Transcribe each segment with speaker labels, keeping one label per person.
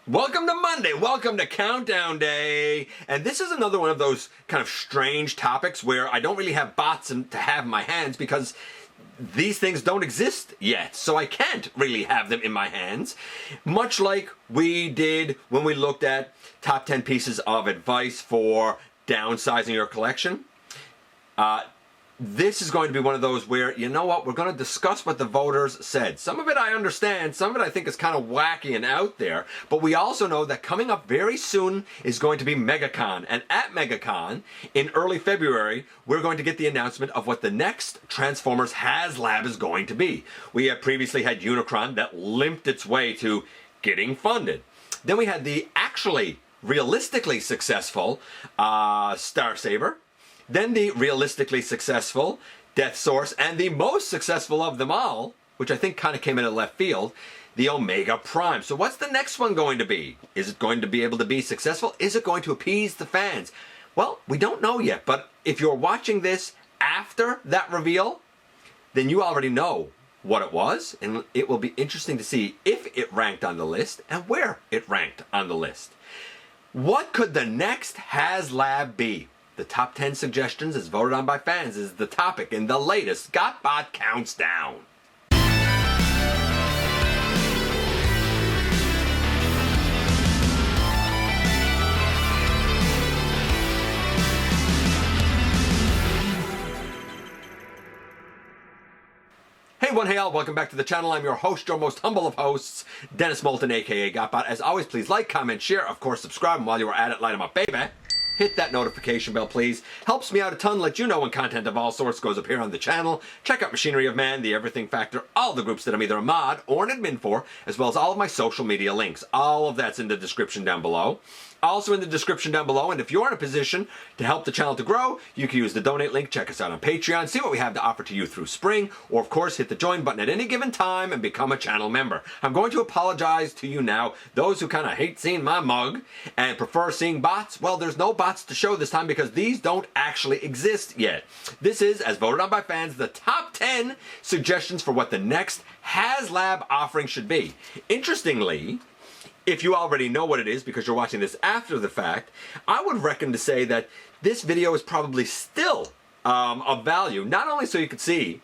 Speaker 1: Welcome to Monday, welcome to Countdown Day, and this is another one of those kind of strange topics where I don't really have bots to have in my hands because these things don't exist yet, so I can't really have them in my hands, much like we did when we looked at top 10 pieces of advice for downsizing your collection. This is going to be one of those where, you know what, we're going to discuss what the voters said. Some of it I understand, some of it I think is kind of wacky and out there, but we also know that coming up very soon is going to be MegaCon, and at MegaCon, in early February, we're going to get the announcement of what the next Transformers Haslab is going to be. We have previously had Unicron that limped its way to getting funded. Then we had the actually realistically successful Starsaber. Then the realistically successful Death Source, and the most successful of them all, which I think kind of came in left field, the Omega Prime. So what's the next one going to be? Is it going to be able to be successful? Is it going to appease the fans? Well, we don't know yet, but if you're watching this after that reveal, then you already know what it was, and it will be interesting to see if it ranked on the list and where it ranked on the list. What could the next Haslab be? The top 10 suggestions as voted on by fans is the topic in the latest GotBot Counts Down. Hey one, hey all, welcome back to the channel. I'm your host, your most humble of hosts, Dennis Moulton, aka GotBot. As always, please like, comment, share, of course subscribe, and while you are at it, light 'em up, baby. Hit that notification bell, please. Helps me out a ton, let you know when content of all sorts goes up here on the channel. Check out Machinery of Man, The Everything Factor, all the groups that I'm either a mod or an admin for, as well as all of my social media links. All of that's in the description down below. Also in the description down below, and if you're in a position to help the channel to grow, you can use the donate link, check us out on Patreon, see what we have to offer to you through spring, or of course hit the join button at any given time and become a channel member. I'm going to apologize to you now, those who kind of hate seeing my mug and prefer seeing bots. Well, there's no bots to show this time because these don't actually exist yet. This is, as voted on by fans, the top 10 suggestions for what the next Haslab offering should be. Interestingly, if you already know what it is because you're watching this after the fact, I would reckon to say that this video is probably still of value, not only so you can see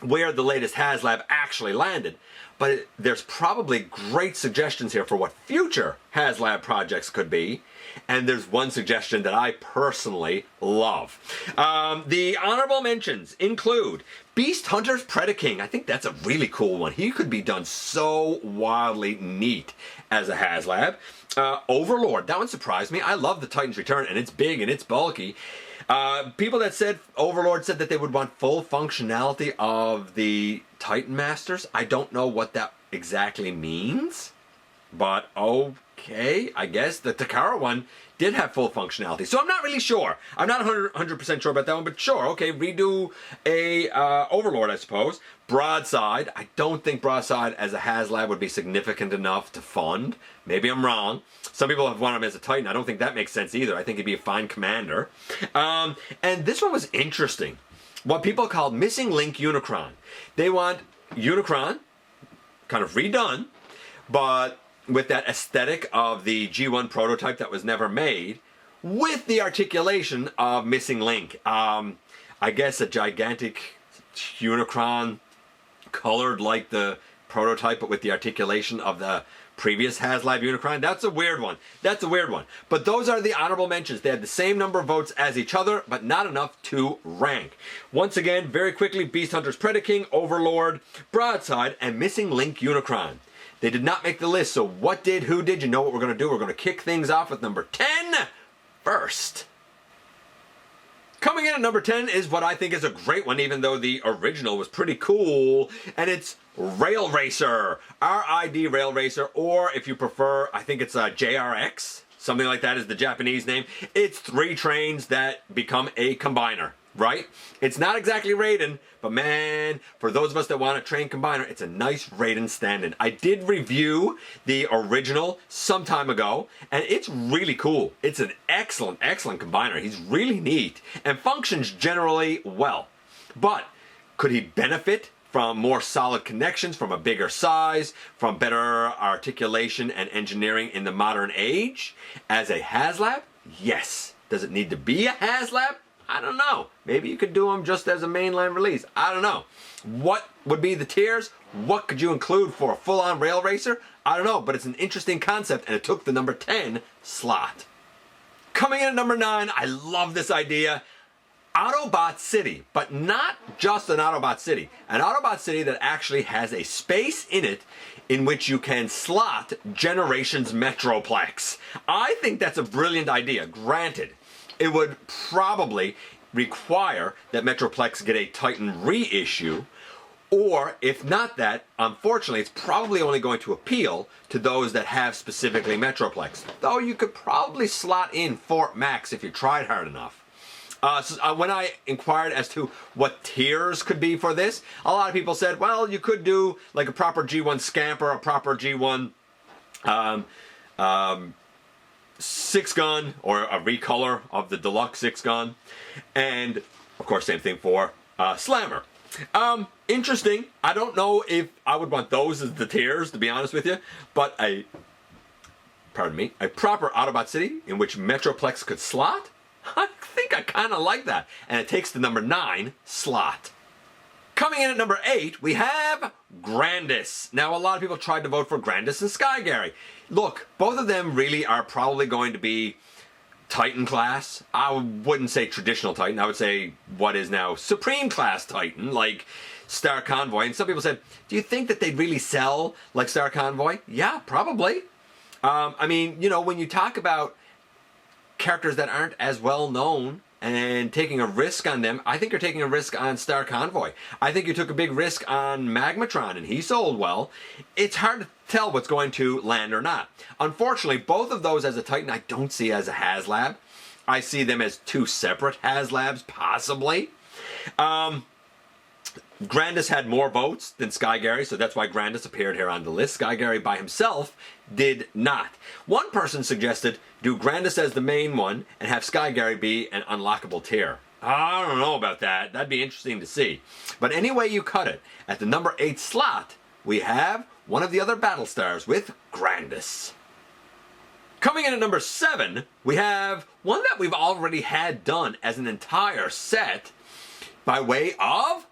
Speaker 1: where the latest Haslab actually landed, but there's probably great suggestions here for what future Haslab projects could be, and there's one suggestion that I personally love. The honorable mentions include Beast Hunter's Predaking. I think that's a really cool one. He could be done so wildly neat as a Haslab. Overlord, that one surprised me. I love the Titan's Return, and it's big and it's bulky. People that said Overlord said that they would want full functionality of the Titan Masters. I don't know what that exactly means, but okay, I guess the Takara one did have full functionality, so I'm not really sure. I'm not 100% sure about that one, but sure, okay, redo a Overlord, I suppose. Broadside, I don't think Broadside as a Haslab would be significant enough to fund. Maybe I'm wrong. Some people have wanted him as a Titan. I don't think that makes sense either. I think he'd be a fine commander. And this one was interesting. What people called Missing Link Unicron. They want Unicron kind of redone, but with that aesthetic of the G1 prototype that was never made, with the articulation of Missing Link. I guess a gigantic Unicron colored like the prototype, but with the articulation of the previous Haslab Unicron. That's a weird one. That's a weird one. But those are the honorable mentions. They had the same number of votes as each other, but not enough to rank. Once again, very quickly, Beast Hunter's Predaking, Overlord, Broadside, and Missing Link Unicron. They did not make the list, so what did, who did? You know what we're going to do? We're going to kick things off with number 10 first. Coming in at number 10 is what I think is a great one, even though the original was pretty cool, and it's Rail Racer. RID Rail Racer, or if you prefer, I think it's a JRX. Something like that is the Japanese name. It's 3 trains that become a combiner, right? It's not exactly Raiden, but man, for those of us that want a train combiner, it's a nice Raiden stand-in. I did review the original some time ago, and it's really cool. It's an excellent, excellent combiner. He's really neat and functions generally well. But could he benefit from more solid connections, from a bigger size, from better articulation and engineering in the modern age. As a Haslab, yes. Does it need to be a Haslab? I don't know. Maybe you could do them just as a mainline release. I don't know. What would be the tiers? What could you include for a full-on rail racer? I don't know, but it's an interesting concept, and it took the number 10 slot. Coming in at number 9, I love this idea. Autobot City, but not just an Autobot City. An Autobot City that actually has a space in it in which you can slot Generations Metroplex. I think that's a brilliant idea. Granted, it would probably require that Metroplex get a Titan reissue, or if not that, unfortunately, it's probably only going to appeal to those that have specifically Metroplex. Though you could probably slot in Fort Max if you tried hard enough. When I inquired as to what tiers could be for this, a lot of people said, well, you could do like a proper G1 Scamper, a proper G1 6-gun, or a recolor of the deluxe 6-gun, and of course same thing for Slammer. Interesting. I don't know if I would want those as the tiers, to be honest with you, but a proper Autobot City in which Metroplex could slot, I think I kind of like that. And it takes the number 9 slot. Coming in at number 8, we have Grandis. Now, a lot of people tried to vote for Grandis and Sky Gary. Look, both of them really are probably going to be Titan class. I wouldn't say traditional Titan. I would say what is now Supreme class Titan, like Star Convoy. And some people said, do you think that they'd really sell like Star Convoy? Yeah, probably. I mean, you know, when you talk about characters that aren't as well known and taking a risk on them, I think you're taking a risk on Star Convoy. I think you took a big risk on Magmatron and he sold well. It's hard to tell what's going to land or not. Unfortunately, both of those as a Titan I don't see as a Haslab. I see them as two separate Haslabs, possibly. Grandis had more votes than Sky Gary, so that's why Grandis appeared here on the list. Sky Gary by himself did not. One person suggested do Grandis as the main one and have Sky Gary be an unlockable tier. I don't know about that. That'd be interesting to see. But any way you cut it, at the number 8 slot, we have one of the other Battlestars with Grandis. Coming in at number 7, we have one that we've already had done as an entire set by way of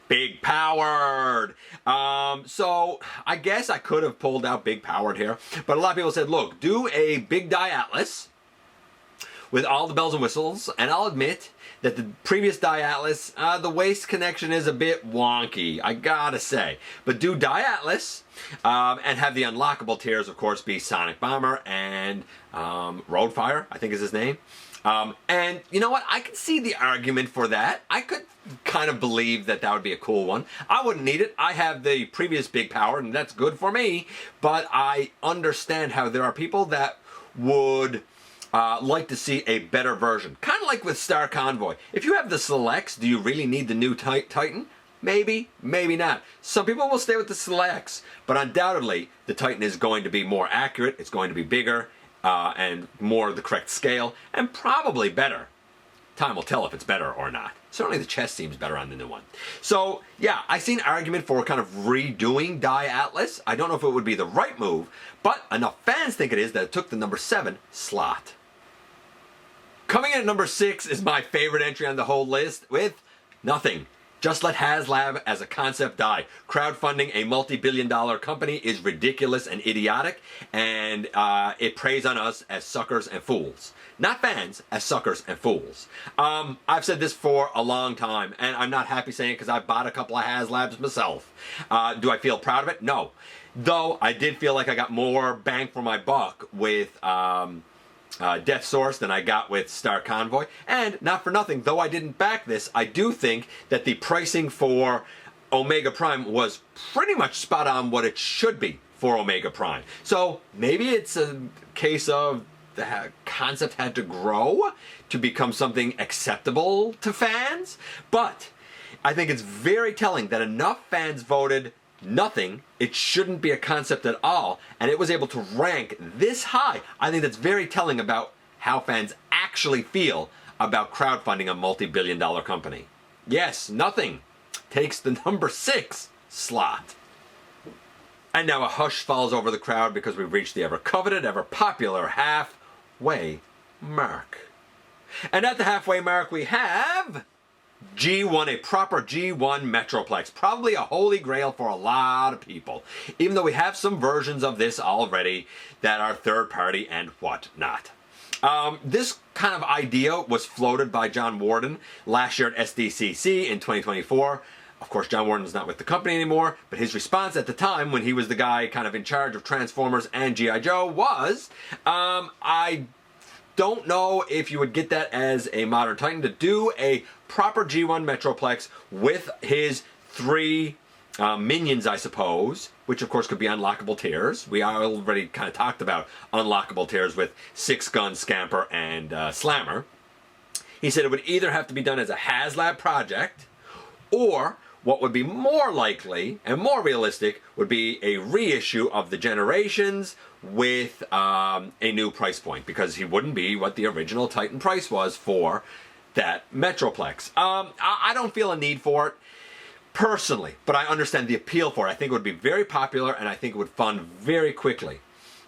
Speaker 1: Big Powered. So I guess I could have pulled out Big Powered here, but a lot of people said, look, do a Big Die Atlas with all the bells and whistles, and I'll admit that the previous Die Atlas, the waist connection is a bit wonky, I gotta say. But do Die Atlas, and have the unlockable tiers, of course, be Sonic Bomber and Roadfire, I think is his name. And you know what? I can see the argument for that. I could kind of believe that that would be a cool one. I wouldn't need it. I have the previous Big Power, and that's good for me. But I understand how there are people that would like to see a better version. Kind of like with Star Convoy. If you have the selects, do you really need the new Titan? Maybe, maybe not. Some people will stay with the selects, but undoubtedly the Titan is going to be more accurate. It's going to be bigger. And more the correct scale, and probably better. Time will tell if it's better or not. Certainly the chest seems better on the new one. So, yeah, I see an argument for kind of redoing Die Atlas. I don't know if it would be the right move, but enough fans think it is that it took the number 7 slot. Coming in at number 6 is my favorite entry on the whole list with nothing. Just let Haslab as a concept die. Crowdfunding a multi-billion-dollar company is ridiculous and idiotic, and it preys on us as suckers and fools. Not fans, as suckers and fools. I've said this for a long time, and I'm not happy saying it because I bought a couple of Haslabs myself. Do I feel proud of it? No. Though I did feel like I got more bang for my buck with Death Source than I got with Star Convoy. And not for nothing, though I didn't back this, I do think that the pricing for Omega Prime was pretty much spot on what it should be for Omega Prime. So maybe it's a case of the concept had to grow to become something acceptable to fans. But I think it's very telling that enough fans voted nothing, it shouldn't be a concept at all, and it was able to rank this high. I think that's very telling about how fans actually feel about crowdfunding a multi-billion-dollar company. Yes, nothing. takes the number 6 slot. And now a hush falls over the crowd because we've reached the ever-coveted, ever-popular halfway mark. And at the halfway mark we have G1, a proper G1 Metroplex. Probably a holy grail for a lot of people. Even though we have some versions of this already that are third party and whatnot. This kind of idea was floated by John Warden last year at SDCC in 2024. Of course, John Warden's not with the company anymore, but his response at the time, when he was the guy kind of in charge of Transformers and G.I. Joe, was, I don't know if you would get that as a modern Titan to do a proper G1 Metroplex with his 3 minions, I suppose, which of course could be unlockable tiers. We already kind of talked about unlockable tiers with 6-Gun, Scamper, and Slammer. He said it would either have to be done as a Haslab project, or what would be more likely and more realistic would be a reissue of the Generations with a new price point, because he wouldn't be what the original Titan price was for that Metroplex. I don't feel a need for it personally, but I understand the appeal for it. I think it would be very popular, and I think it would fund very quickly.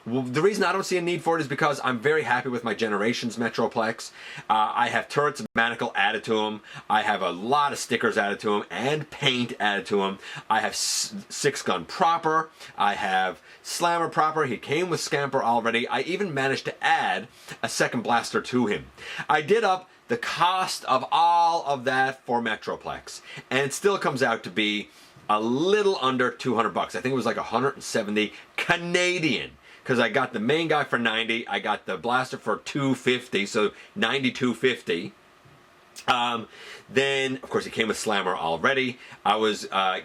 Speaker 1: Well, the reason I don't see a need for it is because I'm very happy with my Generations Metroplex. I have turrets and manacle added to them. I have a lot of stickers added to them and paint added to them. I have 6-Gun proper. I have Slammer proper. He came with Scamper already. I even managed to add a second blaster to him. I did up the cost of all of that for Metroplex, and it still comes out to be a little under 200 bucks. I think it was like 170 Canadian. Because I got the main guy for 90, I got the blaster for 250, so 92.50. Then, of course, he came with Slammer already. The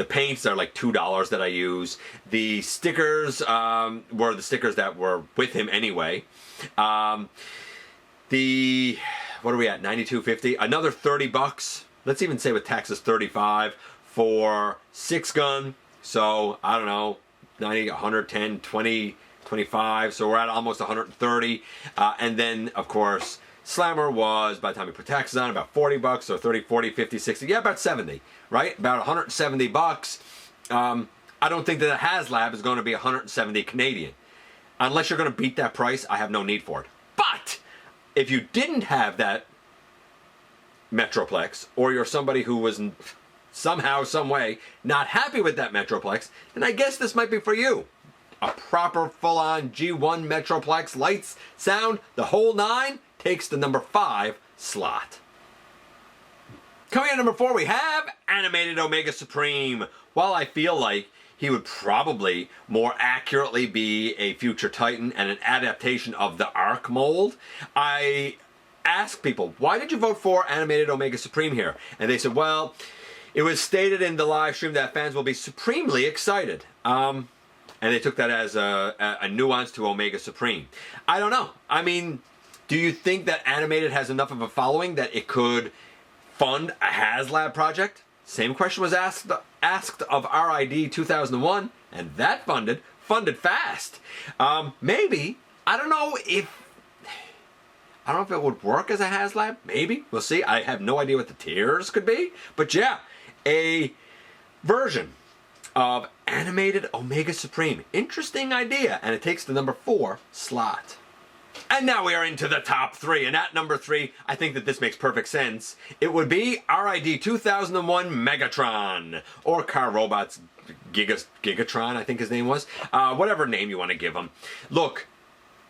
Speaker 1: paints are like $2 that I use. The stickers were the stickers that were with him anyway. What are we at? 92.50. Another 30 bucks. Let's even say with taxes 35 for 6-Gun. So I don't know. 90, 110, 20, 25, so we're at almost 130. And then, of course, Slammer was, by the time we put taxes on, about 40 bucks, so 30, 40, 50, 60, yeah, about 70, right? About 170 bucks. I don't think that a Haslab is going to be 170 Canadian. Unless you're going to beat that price, I have no need for it. But if you didn't have that Metroplex, or you're somebody who was somehow, some way, not happy with that Metroplex, then I guess this might be for you. A proper full-on G1 Metroplex, lights, sound, the whole 9, takes the number 5 slot. Coming at number 4, we have Animated Omega Supreme. While I feel like he would probably more accurately be a future Titan and an adaptation of the Arc mold, I asked people, why did you vote for Animated Omega Supreme here? And they said, well, it was stated in the live stream that fans will be supremely excited. And they took that as a nuance to Omega Supreme. I don't know. I mean, do you think that Animated has enough of a following that it could fund a Haslab project? Same question was asked of RID 2001, and that funded fast. Maybe. I don't know if it would work as a Haslab. Maybe. We'll see. I have no idea what the tiers could be. But yeah, a version of Animated Omega Supreme. Interesting idea, and it takes the number 4 slot. And now we are into the top 3, and at number 3, I think that this makes perfect sense. It would be RID 2001 Megatron, or Car Robots Gigatron, I think his name was. Whatever name you want to give him. Look,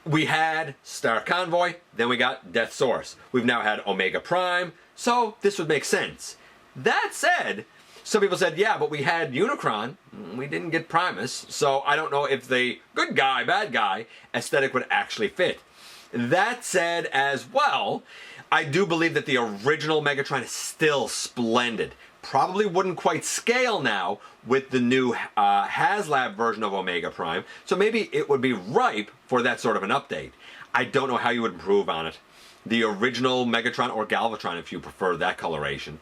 Speaker 1: we had Star Convoy, then we got Death Source. We've now had Omega Prime, so this would make sense. That said, some people said, yeah, but we had Unicron, we didn't get Primus, so I don't know if the good guy, bad guy aesthetic would actually fit. That said as well, I do believe that the original Megatron is still splendid. Probably wouldn't quite scale now with the new Haslab version of Omega Prime, so maybe it would be ripe for that sort of an update. I don't know how you would improve on it. The original Megatron, or Galvatron if you prefer that coloration,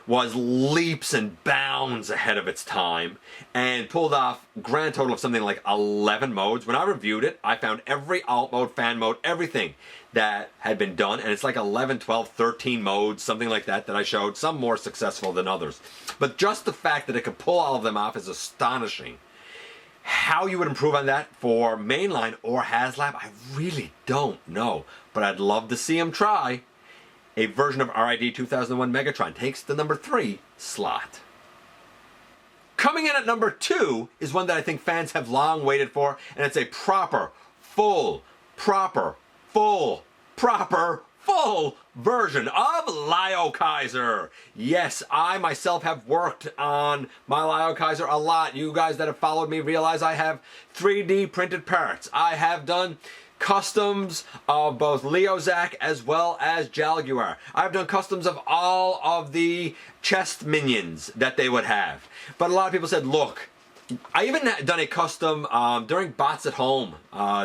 Speaker 1: was leaps and bounds ahead of its time and pulled off a grand total of something like 11 modes. When I reviewed it, I found every alt mode, fan mode, everything that had been done, and it's like 11, 12, 13 modes, something like that I showed, some more successful than others. But just the fact that it could pull all of them off is astonishing. How you would improve on that for mainline or Haslab, I really don't know, but I'd love to see them try. A version of RID 2001 Megatron takes the number 3 slot. Coming in at number 2 is one that I think fans have long waited for, and it's a proper, full version of Lio Kaiser. Yes, I myself have worked on my Lio Kaiser a lot. You guys that have followed me realize I have 3D printed parts. I have done customs of both Leozak as well as Jaguar. I've done customs of all of the chest minions that they would have. But a lot of people said, look, I even done a custom during Bots at Home,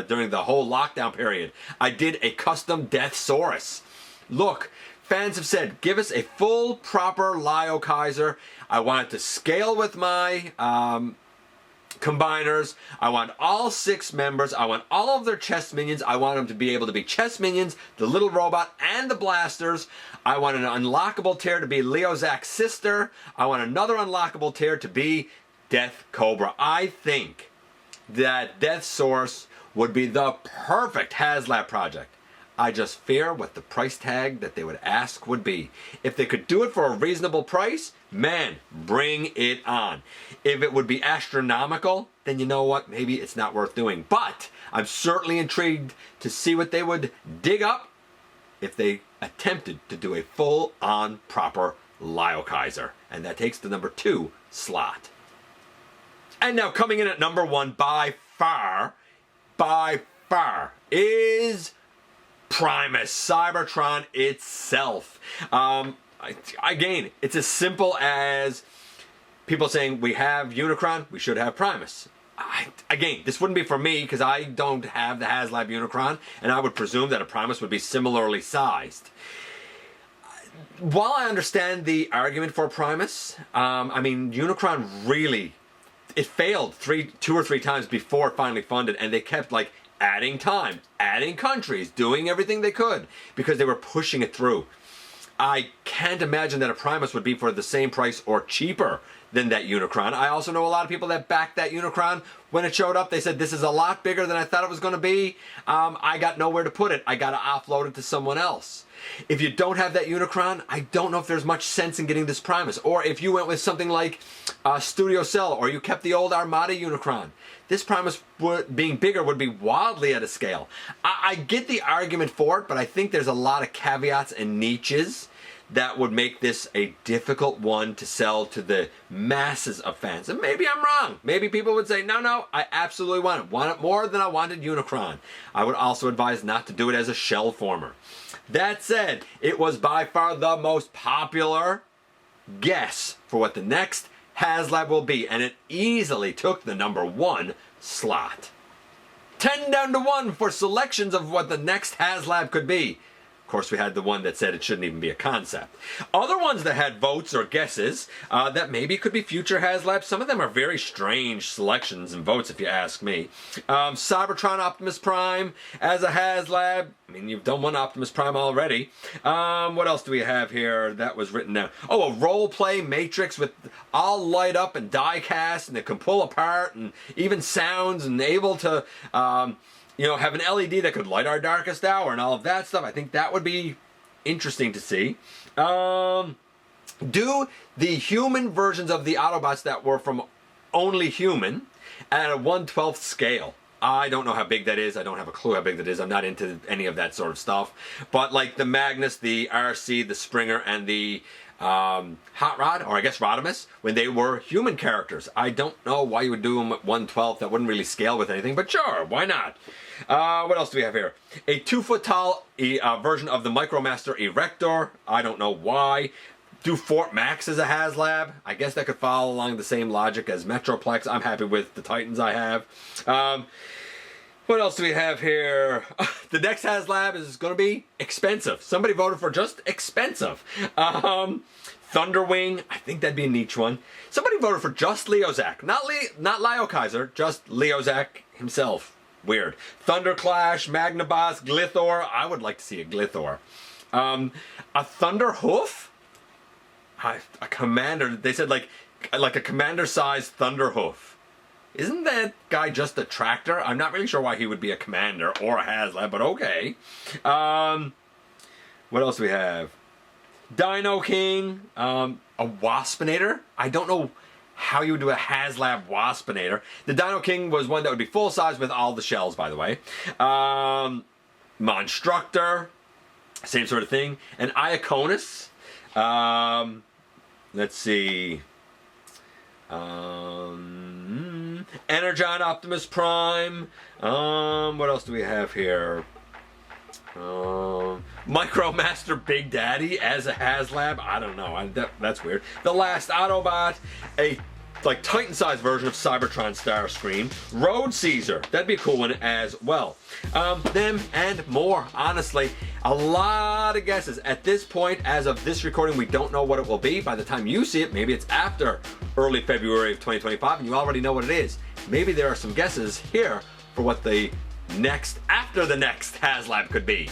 Speaker 1: during the whole lockdown period. I did a custom Deathsaurus. Look, fans have said, give us a full, proper Lio Kaiser. I want it to scale with my combiners. I want all 6 members. I want all of their chest minions. I want them to be able to be chest minions, the little robot, and the blasters. I want an unlockable tier to be Leozak's sister. I want another unlockable tier to be Death Cobra. I think that Deathsaurus would be the perfect Haslab project. I just fear what the price tag that they would ask would be. If they could do it for a reasonable price, man, bring it on. If it would be astronomical, then you know what, maybe it's not worth doing. But I'm certainly intrigued to see what they would dig up if they attempted to do a full-on proper Lio Kaiser. And that takes the number 2 slot. And now coming in at number 1 by far, is Primus, Cybertron itself. Again, it's as simple as people saying we have Unicron, we should have Primus. Again, this wouldn't be for me because I don't have the Haslab Unicron, and I would presume that a Primus would be similarly sized. While I understand the argument for Primus, I mean, Unicron really, it failed 2 or 3 times before it finally funded, and they kept like adding time, adding countries, doing everything they could because they were pushing it through. I can't imagine that a Primus would be for the same price or cheaper than that Unicron. I also know a lot of people that backed that Unicron. When it showed up, they said, this is a lot bigger than I thought it was going to be. I got nowhere to put it. I got to offload it to someone else. If you don't have that Unicron, I don't know if there's much sense in getting this Primus. Or if you went with something like Studio Cell, or you kept the old Armada Unicron, this Primus being bigger would be wildly out of scale. I get the argument for it, but I think there's a lot of caveats and niches that would make this a difficult one to sell to the masses of fans. And maybe I'm wrong. Maybe people would say, no, I absolutely want it. Want it more than I wanted Unicron. I would also advise not to do it as a shell former. That said, it was by far the most popular guess for what the next Haslab will be, and it easily took the number 1 slot. 10 down to 1 for selections of what the next Haslab could be. Of course, we had the one that said it shouldn't even be a concept. Other ones that had votes or guesses that maybe could be future Haslabs. Some of them are very strange selections and votes, if you ask me. Cybertron Optimus Prime as a Haslab. I mean, you've done one Optimus Prime already. What else do we have here that was written down? Oh, a role-play Matrix with all light up and die cast, and it can pull apart, and even sounds, and able to have an LED that could light our darkest hour and all of that stuff. I think that would be interesting to see. Do the human versions of the Autobots that were from only human at a 1/12 scale. I don't know how big that is. I don't have a clue how big that is. I'm not into any of that sort of stuff. But like the Magnus, the RC, the Springer, and the Hot Rod, or I guess Rodimus, when they were human characters. I don't know why you would do them at 1/12. That wouldn't really scale with anything, but sure, why not? What else do we have here? A 2-foot tall version of the Micromaster Erector. I don't know why. Do Fort Max as a Haslab. I guess that could follow along the same logic as Metroplex. I'm happy with the Titans I have. What else do we have here? The next Haslab is going to be expensive. Somebody voted for just expensive. Thunderwing, I think that'd be a niche one. Somebody voted for just Leozak. Not Leo Kaiser, just Leozak himself. Weird. Thunderclash, Magnaboss, Glithor. I would like to see a Glithor. A Thunderhoof? A commander. They said like a commander-sized Thunderhoof. Isn't that guy just a tractor? I'm not really sure why he would be a commander or a Haslab, but okay. What else do we have? Dino King. A Waspinator. I don't know how you would do a Haslab Waspinator. The Dino King was one that would be full size with all the shells, by the way. Monstructor. Same sort of thing. And Iaconus. Let's see. Energon Optimus Prime. What else do we have here? Micromaster Big Daddy as a Haslab. I don't know. That's weird. The Last Autobot. A like Titan-sized version of Cybertron Starscream. Road Caesar. That'd be a cool one as well. Them and more. Honestly, a lot of guesses. At this point, as of this recording, we don't know what it will be. By the time you see it, maybe it's after early February of 2025, and you already know what it is. Maybe there are some guesses here for what the next, after the next Haslab could be.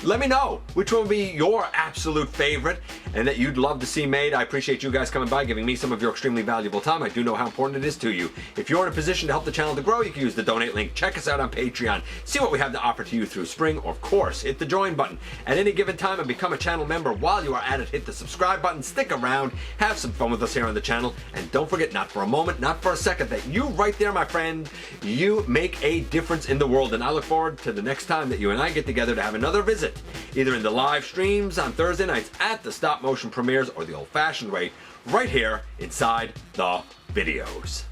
Speaker 1: Let me know which one would be your absolute favorite and that you'd love to see made. I appreciate you guys coming by, giving me some of your extremely valuable time. I do know how important it is to you. If you're in a position to help the channel to grow, you can use the donate link. Check us out on Patreon. See what we have to offer to you through spring. Or of course, hit the join button at any given time and become a channel member. While you are at it, hit the subscribe button. Stick around. Have some fun with us here on the channel. And don't forget, not for a moment, not for a second, that you right there, my friend, you make a difference in the world. And I look forward to the next time that you and I get together to have another visit, either in the live streams on Thursday nights at the stop motion premieres or the old-fashioned way right here inside the videos.